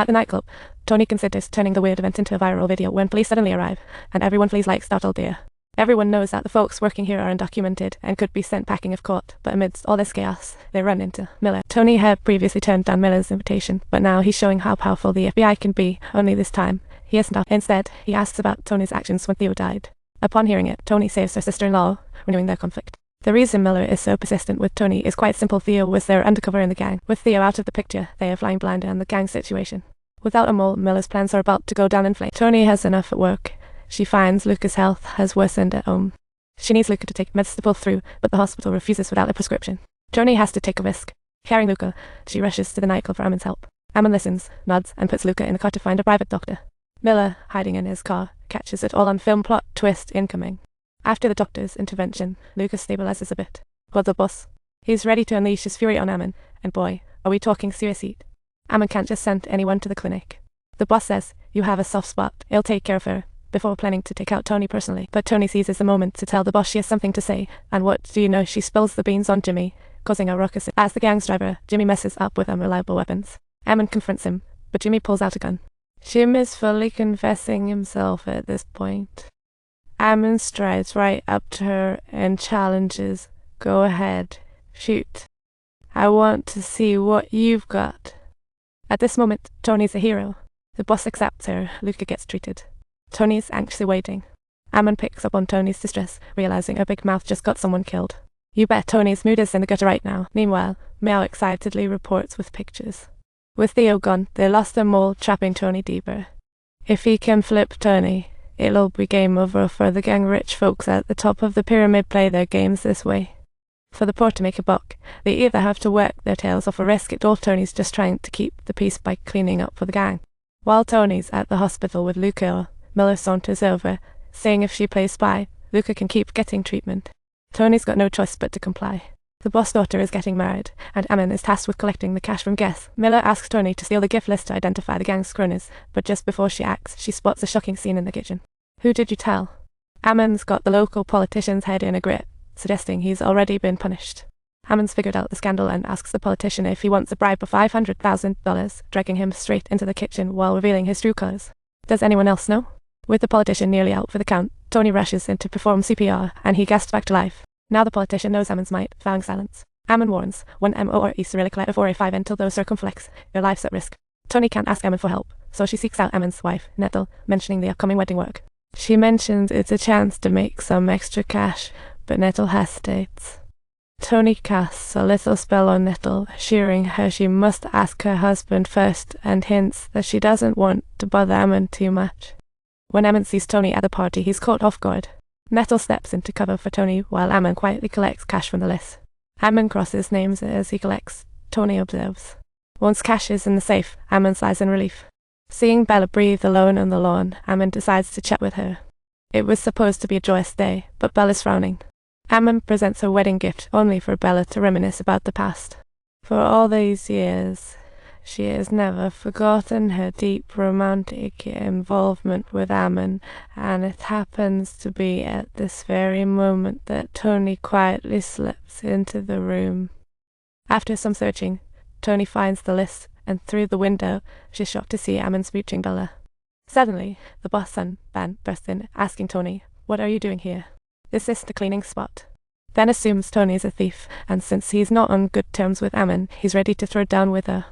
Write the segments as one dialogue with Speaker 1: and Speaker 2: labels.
Speaker 1: At the nightclub, Tony considers turning the weird event into a viral video when police suddenly arrive, and everyone flees like startled deer. Everyone knows that the folks working here are undocumented and could be sent packing if caught, but amidst all this chaos, they run into Miller. Tony had previously turned down Miller's invitation, but now he's showing how powerful the FBI can be, only this time he isn't off. Instead, he asks about Tony's actions when Theo died. Upon hearing it, Tony saves her sister-in-law, renewing their conflict. The reason Miller is so persistent with Tony is quite simple. Theo was their undercover in the gang. With Theo out of the picture, they are flying blind on the gang situation. Without a mole, Miller's plans are about to go down in flames. Tony has enough at work. She finds Luca's health has worsened at home. She needs Luca to take meds to pull through, but the hospital refuses without a prescription. Tony has to take a risk. Carrying Luca, she rushes to the nightclub for Ammon's help. Ammon listens, nods, and puts Luca in the car to find a private doctor. Miller, hiding in his car, catches it all on film. Plot twist incoming. After the doctor's intervention, Luca stabilizes a bit. But the boss, he's ready to unleash his fury on Ammon, and boy, are we talking serious heat. Ammon can't just send anyone to the clinic. The boss says, "You have a soft spot, he'll take care of her," before planning to take out Tony personally. But Tony seizes the moment to tell the boss she has something to say, and what do you know, she spills the beans on Jimmy, causing a ruckus. As the gang's driver, Jimmy messes up with unreliable weapons. Ammon confronts him, but Jimmy pulls out a gun. Jim is fully confessing himself at this point. Ammon strides right up to her and challenges, "Go ahead, shoot. I want to see what you've got." At this moment, Tony's a hero. The boss accepts her. Luca gets treated. Tony's anxiously waiting. Ammon picks up on Tony's distress, realizing her big mouth just got someone killed. You bet Tony's mood is in the gutter right now. Meanwhile, Meow excitedly reports with pictures. With Theo gone, they lost their mole, trapping Tony deeper. If he can flip Tony, it'll be game over for the gang. Rich folks at the top of the pyramid play their games this way. For the poor to make a buck, they either have to work their tails off or risk it all. Tony's just trying to keep the peace by cleaning up for the gang. While Tony's at the hospital with Luca, Miller saunters over, saying if she plays spy, Luca can keep getting treatment. Tony's got no choice but to comply. The boss daughter is getting married, and Ammon is tasked with collecting the cash from guests. Miller asks Tony to steal the gift list to identify the gang's cronies, but just before she acts, she spots a shocking scene in the kitchen. Who did you tell? Ammon's got the local politician's head in a grip, suggesting he's already been punished. Ammon's figured out the scandal and asks the politician if he wants a bribe of $500,000, dragging him straight into the kitchen while revealing his true colors. Does anyone else know? With the politician nearly out for the count, Tony rushes in to perform CPR, and he gasps back to life. Now the politician knows Ammon's might, vowing silence. Ammon warns, "One MORE Cyrillic letter 4A5 until those circumflex, your life's at risk." Tony can't ask Ammon for help, so she seeks out Ammon's wife, Nettle, mentioning the upcoming wedding work. She mentions it's a chance to make some extra cash, but Nettle hesitates. Tony casts a little spell on Nettle, assuring her she must ask her husband first, and hints that she doesn't want to bother Ammon too much. When Ammon sees Tony at the party, he's caught off guard. Nettle steps in to cover for Tony while Ammon quietly collects cash from the list. Ammon crosses names as he collects. Tony observes. Once cash is in the safe, Ammon sighs in relief. Seeing Bella breathe alone on the lawn, Ammon decides to chat with her. It was supposed to be a joyous day, but Bella's frowning. Ammon presents her wedding gift only for Bella to reminisce about the past. For all these years, she has never forgotten her deep romantic involvement with Ammon, and it happens to be at this very moment that Tony quietly slips into the room. After some searching, Tony finds the list, and through the window, she's shocked to see Ammon smooching Bella. Suddenly, the boss son, Ben, bursts in, asking Tony, "What are you doing here?" This is the cleaning spot. Ben assumes Tony is a thief, and since he's not on good terms with Ammon, he's ready to throw down with her.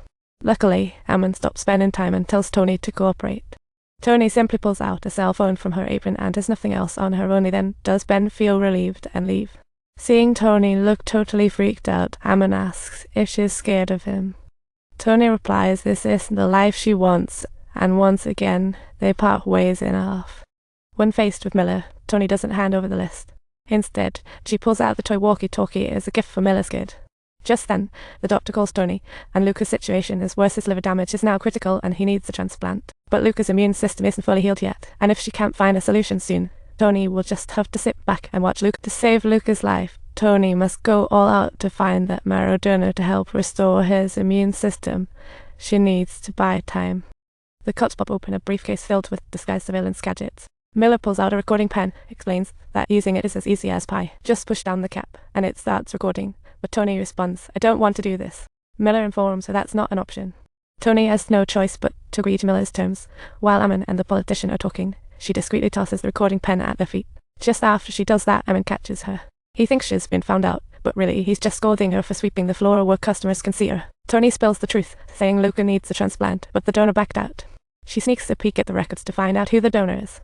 Speaker 1: Luckily, Ammon stops Ben in time and tells Tony to cooperate. Tony simply pulls out a cell phone from her apron and has nothing else on her. Only then does Ben feel relieved and leave. Seeing Tony look totally freaked out, Ammon asks if she's scared of him. Tony replies this isn't the life she wants, and once again, they part ways in half. When faced with Miller, Tony doesn't hand over the list. Instead, she pulls out the toy walkie-talkie as a gift for Miller's kid. Just then, the doctor calls Tony, and Luca's situation is worse. His liver damage is now critical and he needs a transplant. But Luca's immune system isn't fully healed yet, and if she can't find a solution soon, Tony will just have to sit back and watch Luca. To save Luca's life, Tony must go all out to find that marrow donor to help restore his immune system. She needs to buy time. The cops pop open a briefcase filled with disguised surveillance gadgets. Miller pulls out a recording pen, explains that using it is as easy as pie. Just push down the cap, and it starts recording. But Tony responds, "I don't want to do this." Miller informs her that's not an option. Tony has no choice but to agree to Miller's terms. While Ammon and the politician are talking, she discreetly tosses the recording pen at their feet. Just after she does that, Ammon catches her. He thinks she's been found out, but really he's just scolding her for sweeping the floor where customers can see her. Tony spills the truth, saying Luca needs a transplant, but the donor backed out. She sneaks a peek at the records to find out who the donor is.